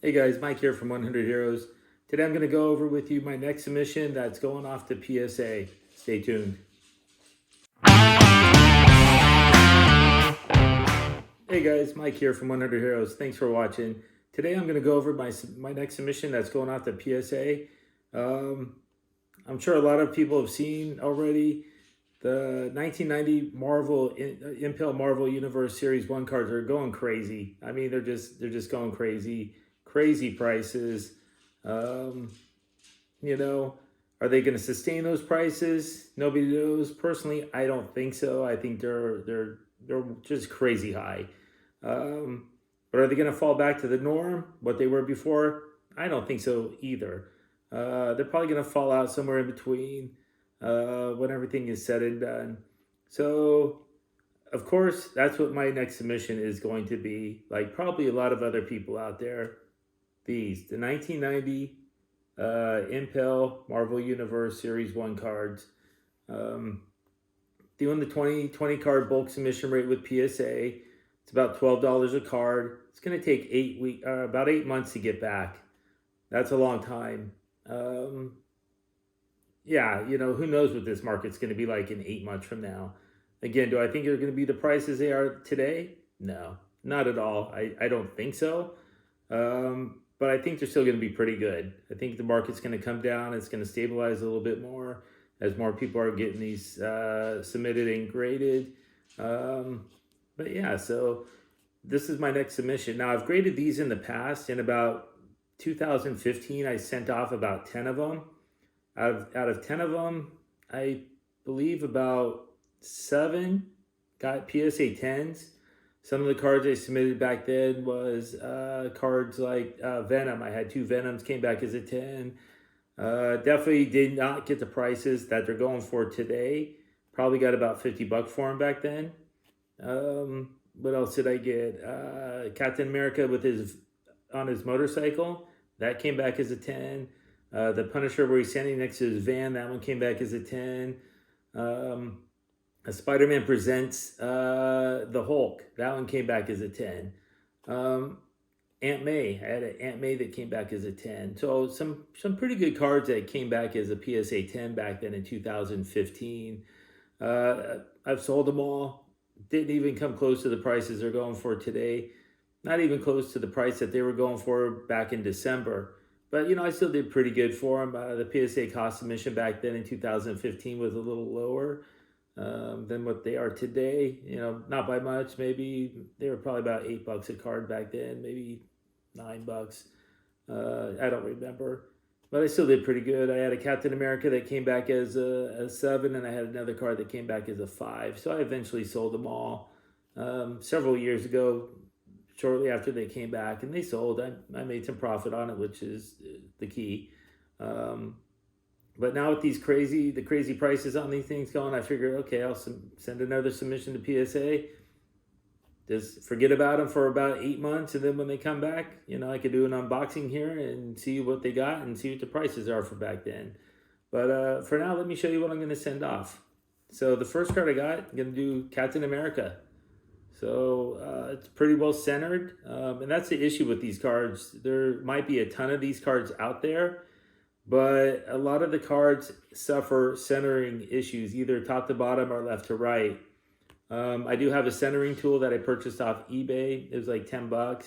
Hey guys, Mike here from 100 Heroes. Today I'm going to go over with you my next submission that's going off to PSA. Stay tuned. Hey guys, Mike here from 100 Heroes. Thanks for watching. Today I'm going to go over my next submission that's going off to PSA. I'm sure a lot of people have seen already the 1990 Impel Marvel Universe Series 1 cards are going crazy. I mean, they're just going crazy. Crazy prices. You know, are they going to sustain those prices? Nobody knows. Personally, I don't think so. I think they're just crazy high. But are they going to fall back to the norm, what they were before? I don't think so either. They're probably going to fall out somewhere in between when everything is said and done. So, of course, that's what my next submission is going to be. Like probably a lot of other people out there. The 1990 Impel Marvel Universe Series 1 cards. Doing the 20 card bulk submission rate with PSA. It's about $12 a card. It's going to take about 8 months to get back. That's a long time. Yeah, who knows what this market's going to be like in 8 months from now. Again, do I think they're going to be the prices they are today? No, not at all. I don't think so. But I think they're still going to be pretty good. I think the market's going to come down. It's going to stabilize a little bit more as more people are getting these submitted and graded. But yeah, so this is my next submission. Now, I've graded these in the past. In about 2015, I sent off about 10 of them. Out of 10 of them, I believe about 7 got PSA 10s. Some of the cards I submitted back then was cards like Venom. I had 2 Venoms, came back as a 10. Definitely did not get the prices that they're going for today. Probably got about $50 for them back then. What else did I get? Captain America on his motorcycle. That came back as a 10. The Punisher where he's standing next to his van. That one came back as a 10. Spider-Man Presents the Hulk. That one came back as a 10. Aunt May. I had an Aunt May that came back as a 10. So some pretty good cards that came back as a PSA 10 back then in 2015. I've sold them all. Didn't even come close to the prices they're going for today. Not even close to the price that they were going for back in December. But, I still did pretty good for them. The PSA cost submission back then in 2015 was a little lower than what they are today. Not by much. Maybe they were probably about $8 a card back then, maybe $9. I don't remember, but I still did pretty good. I had a Captain America that came back as a 7, and I had another card that came back as a 5. So I eventually sold them all several years ago, shortly after they came back, and they sold. I made some profit on it, which is the key. But now with the crazy prices on these things going, I figured, okay, I'll send another submission to PSA. Just forget about them for about 8 months, and then when they come back, I could do an unboxing here and see what they got and see what the prices are for back then. But for now, let me show you what I'm going to send off. So the first card I got, I'm going to do Captain America. So it's pretty well centered, and that's the issue with these cards. There might be a ton of these cards out there, but a lot of the cards suffer centering issues, either top to bottom or left to right. I do have a centering tool that I purchased off eBay. It was like $10.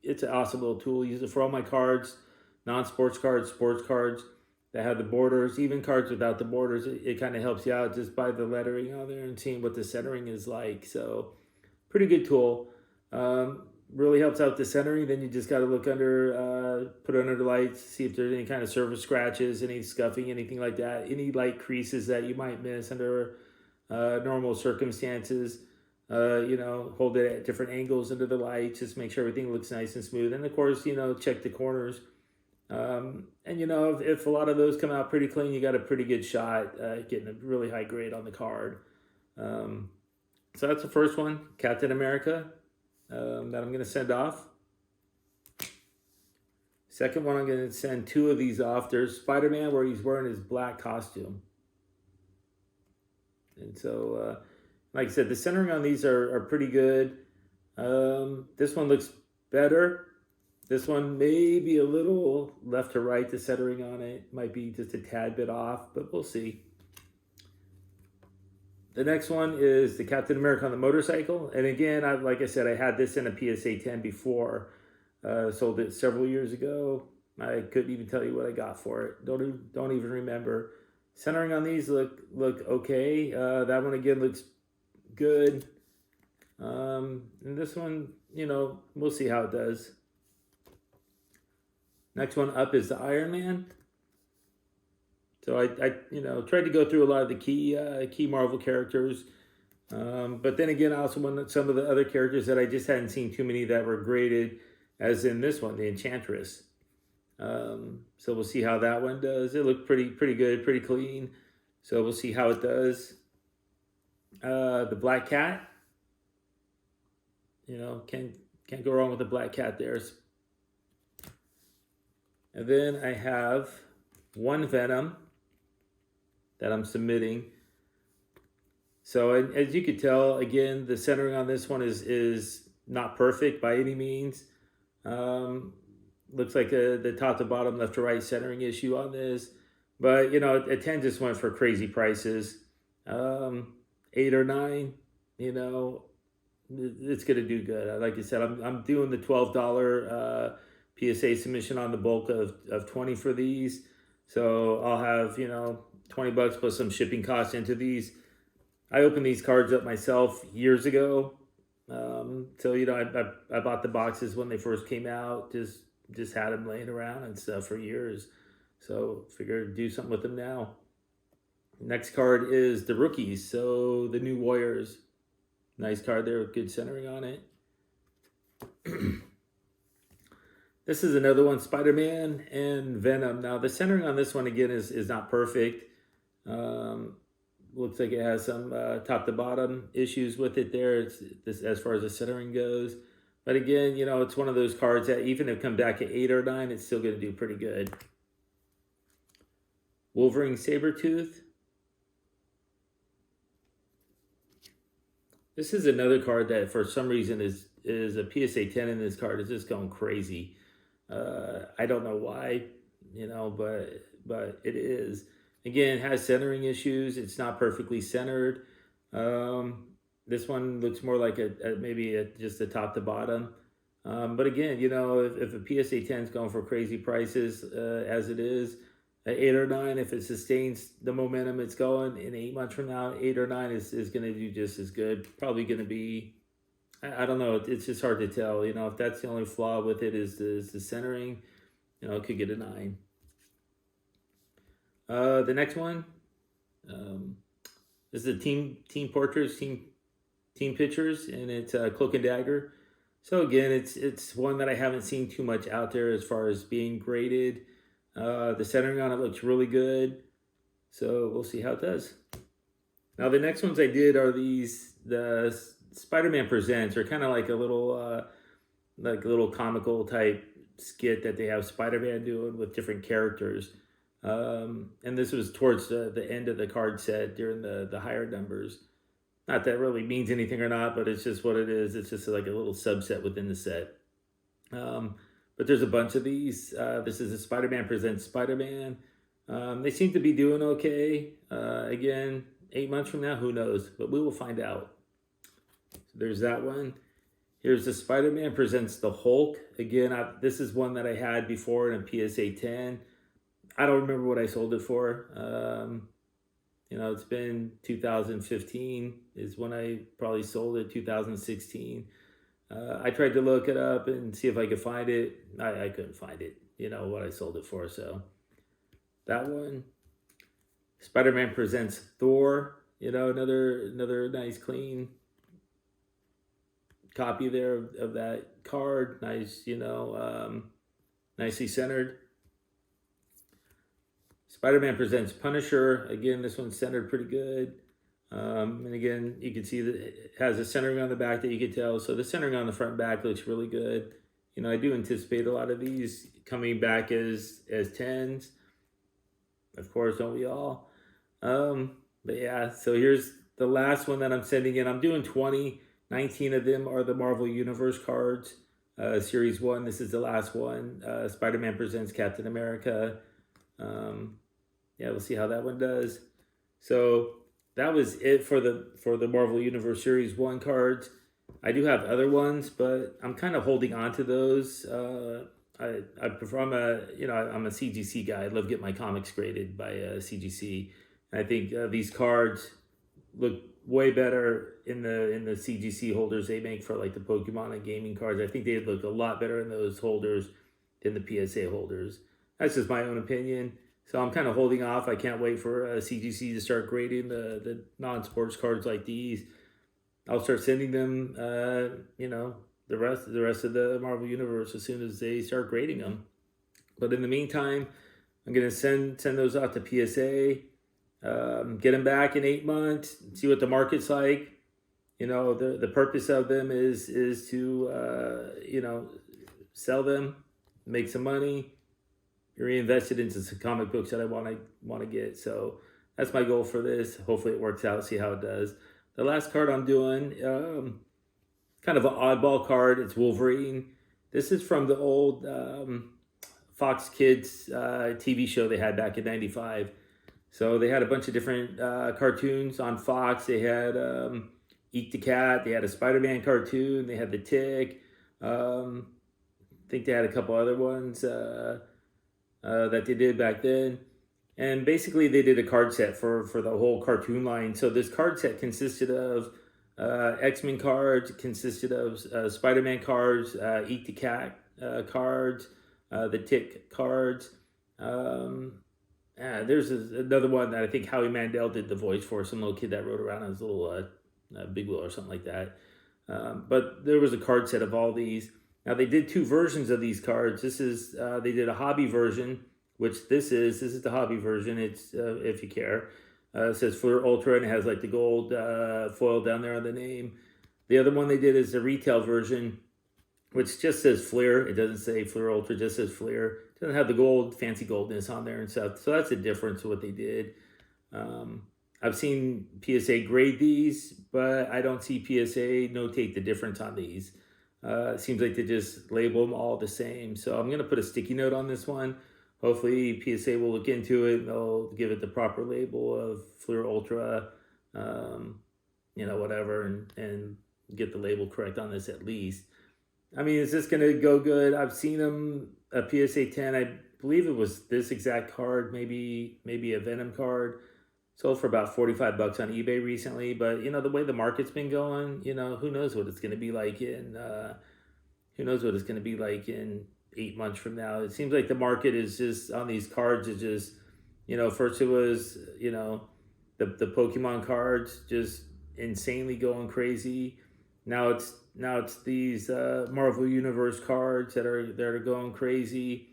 It's an awesome little tool. I use it for all my cards, non-sports cards, sports cards that have the borders, even cards without the borders. It kind of helps you out just by the lettering on there and seeing what the centering is like. So pretty good tool. Really helps out the centering. Then you just got to look under, put it under the lights, see if there's any kind of surface scratches, any scuffing, anything like that, any light creases that you might miss under normal circumstances. Hold it at different angles under the lights, just make sure everything looks nice and smooth. And of course, check the corners. And if a lot of those come out pretty clean, you got a pretty good shot getting a really high grade on the card. So that's the first one, Captain America, that I'm going to send off. Second one, I'm going to send 2 of these off. There's Spider-Man where he's wearing his black costume. And so, like I said, the centering on these are pretty good. This one looks better. This one may be a little left to right, the centering on it might be just a tad bit off, but we'll see. The next one is the Captain America on the motorcycle. And again, like I said, I had this in a PSA 10 before. Sold it several years ago. I couldn't even tell you what I got for it. Don't even remember. Centering on these look okay. That one again looks good. And this one, we'll see how it does. Next one up is the Iron Man. So I tried to go through a lot of the key Marvel characters, but then again, I also wanted some of the other characters that I just hadn't seen too many that were graded, as in this one, the Enchantress. So we'll see how that one does. It looked pretty good, pretty clean. So we'll see how it does. The Black Cat. Can't go wrong with the Black Cat there. And then I have one Venom that I'm submitting. So as you could tell, again, the centering on this one is not perfect by any means. Looks like the top to bottom, left to right centering issue on this. But, a 10 just went for crazy prices. 8 or 9, it's going to do good. Like I said, I'm doing the $12 PSA submission on the bulk of 20 for these. So I'll have, $20 plus some shipping costs into these. I opened these cards up myself years ago. So, I bought the boxes when they first came out, just had them laying around and stuff for years. So figured do something with them now. Next card is the Rookies. So the new Warriors. Nice card there with good centering on it. This is another one, Spider-Man and Venom. Now the centering on this one again is not perfect. Looks like it has some top to bottom issues with it there. It's this as far as the centering goes. But again, it's one of those cards that even if it come back at 8 or 9, it's still going to do pretty good. Wolverine Sabretooth. This is another card that for some reason is a PSA 10 in this card. Is just going crazy. I don't know why, but it is. Again, it has centering issues. It's not perfectly centered. This one looks more like just a top to bottom. But again, if a PSA 10 is going for crazy prices, as it is, at 8 or 9, if it sustains the momentum it's going, in 8 months from now, 8 or 9 is going to do just as good. Probably going to be, I don't know, it's just hard to tell. If that's the only flaw with it is the centering, it could get a 9. The next one is the team portraits, team pictures, and it's Cloak and Dagger. So again, it's one that I haven't seen too much out there as far as being graded. The centering on it looks really good, so we'll see how it does. Now the next ones I did are the Spider-Man Presents, or kind of like a little comical type skit that they have Spider-Man doing with different characters. And this was towards the end of the card set during the higher numbers. Not that it really means anything or not, but it's just what it is. It's just like a little subset within the set. But there's a bunch of these. This is a Spider-Man Presents Spider-Man. They seem to be doing okay. Again, 8 months from now, who knows? But we will find out. So there's that one. Here's the Spider-Man Presents the Hulk. Again, this is one that I had before in a PSA 10. I don't remember what I sold it for. It's been 2015 is when I probably sold it, 2016. I tried to look it up and see if I could find it. I couldn't find it, what I sold it for. So that one. Spider-Man Presents Thor, another nice clean copy there of that card. Nice, nicely centered. Spider-Man Presents Punisher. Again, this one's centered pretty good. And again, you can see that it has a centering on the back that you can tell. So the centering on the front and back looks really good. I do anticipate a lot of these coming back as 10s. Of course, don't we all? But yeah, so here's the last one that I'm sending in. I'm doing 20. 19 of them are the Marvel Universe cards. Series 1. This is the last one. Spider-Man presents Captain America. Yeah, we'll see how that one does. So that was it for the Marvel Universe Series 1 cards. I do have other ones, but I'm kind of holding on to those. I prefer, I'm a CGC guy. I love getting my comics graded by CGC. I think these cards look way better in the CGC holders they make for like the Pokemon and gaming cards. I think they look a lot better in those holders than the PSA holders. That's just my own opinion. So I'm kind of holding off. I can't wait for CGC to start grading the non-sports cards like these. I'll start sending them, the rest of the Marvel Universe as soon as they start grading them. But in the meantime, I'm gonna send those out to PSA. Get them back in 8 months. See what the market's like. The purpose of them is to sell them, make some money, reinvest it into some comic books that I want to get. So that's my goal for this. Hopefully it works out. See how it does. The last card I'm doing, kind of an oddball card. It's Wolverine. This is from the old Fox Kids TV show they had back in '95. So they had a bunch of different cartoons on Fox. They had Eat the Cat. They had a Spider-Man cartoon. They had the Tick. I think they had a couple other ones that they did back then. And basically they did a card set for the whole cartoon line. So this card set consisted of X-Men cards, consisted of Spider-Man cards, Eat the Cat cards, the Tick cards. There's another one that I think Howie Mandel did the voice for, some little kid that rode around on his little big wheel or something like that. But there was a card set of all these. Now they did 2 versions of these cards. This is they did a hobby version, which this is the hobby version. It's if you care. It says Fleer Ultra and it has like the gold foil down there on the name. The other one they did is the retail version, which just says Fleer. It doesn't say Fleer Ultra, just says Fleer. It doesn't have the gold, fancy goldness on there and stuff. So that's the difference of what they did. I've seen PSA grade these, but I don't see PSA notate the difference on these. It seems like they just label them all the same. So I'm going to put a sticky note on this one. Hopefully PSA will look into it and they'll give it the proper label of Fleer Ultra, whatever, and get the label correct on this at least. I mean, is this going to go good? I've seen them, a PSA 10, I believe it was this exact card, maybe a Venom card, sold for about $45 on eBay recently. But, the way the market's been going, who knows what it's going to be like in, 8 months from now. It seems like the market is just on these cards is just, first it was, the Pokemon cards just insanely going crazy. Now it's these Marvel Universe cards that are going crazy,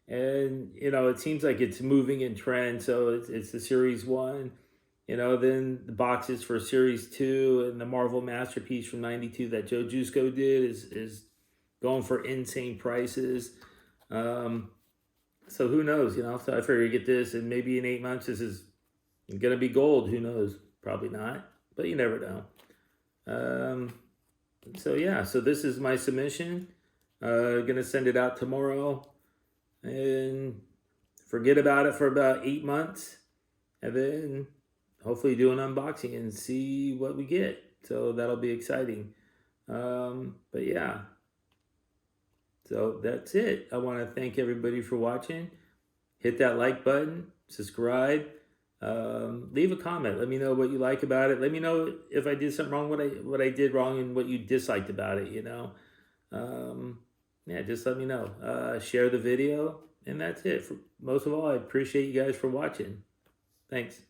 and it seems like it's moving in trend. So it's the Series 1, then the boxes for Series 2 and the Marvel Masterpiece from '92 that Joe Jusko did is going for insane prices. So who knows, so I figure get this and maybe in 8 months this is gonna be gold. Who knows? Probably not, but you never know. So this is my submission. Gonna send it out tomorrow and forget about it for about 8 months and then hopefully do an unboxing and see what we get. So that'll be exciting. But yeah. So that's it. I want to thank everybody for watching. Hit that like button, subscribe, leave a comment. Let me know what you like about it. Let me know if I did something wrong, what I did wrong, and what you disliked about it. Just let me know. Share the video, and that's it. Most of all, I appreciate you guys for watching. Thanks.